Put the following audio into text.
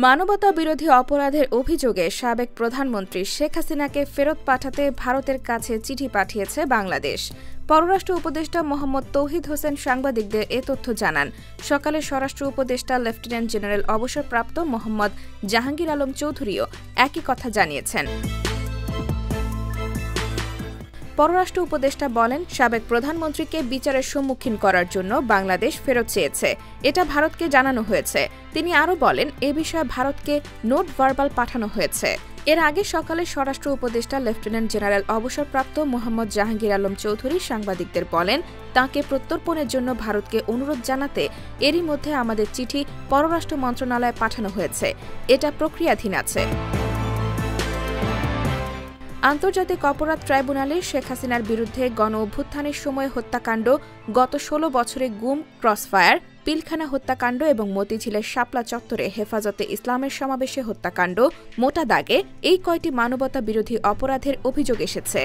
মানবতা বিরোধী অপরাধের অভিযোগে সাবেক প্রধানমন্ত্রী শেখ হাসিনাকে ফেরত পাঠাতে ভারতের কাছে চিঠি পাঠিয়েছে বাংলাদেশ। পররাষ্ট্র উপদেষ্টা মোহাম্মদ তৌহিদ হোসেন সাংবাদিকদের এ তথ্য জানান। সকালে স্বরাষ্ট্র উপদেষ্টা লেফটেন্যান্ট জেনারেল অবসরপ্রাপ্ত মোহাম্মদ জাহাঙ্গীর আলম চৌধুরীও একই কথা জানিয়েছেন। পররাষ্ট্র উপদেষ্টা বলেন, সাবেক প্রধানমন্ত্রীকে বিচারের সম্মুখীন করার জন্য বাংলাদেশ ফেরত চেয়েছে, এটা ভারতকে জানানো হয়েছে। তিনি আরও বলেন, এ বিষয়ে ভারতকে নোট ভার্বাল পাঠানো হয়েছে। এর আগে সকালে স্বরাষ্ট্র উপদেষ্টা লেফটেন্যান্ট জেনারেল অবসরপ্রাপ্ত মোহাম্মদ জাহাঙ্গীর আলম চৌধুরী সাংবাদিকদের বলেন, তাঁকে প্রত্যর্পণের জন্য ভারতকে অনুরোধ জানাতে এরই মধ্যে আমাদের চিঠি পররাষ্ট্র মন্ত্রণালয়ে পাঠানো হয়েছে, এটা প্রক্রিয়াধীন আছে। আন্তর্জাতিক অপরাধ ট্রাইব্যুনালে শেখ হাসিনার বিরুদ্ধে গণ-অভ্যুত্থানের সময় হত্যাকাণ্ড, গত ১৬ বছরে গুম, ক্রসফায়ার, পিলখানা হত্যাকাণ্ড এবং মতিঝিলের শাপলা চত্বরে হেফাজতে ইসলামের সমাবেশে হত্যাকাণ্ড, মোটা দাগে এই কয়টি মানবতা বিরোধী অপরাধের অভিযোগ এসেছে।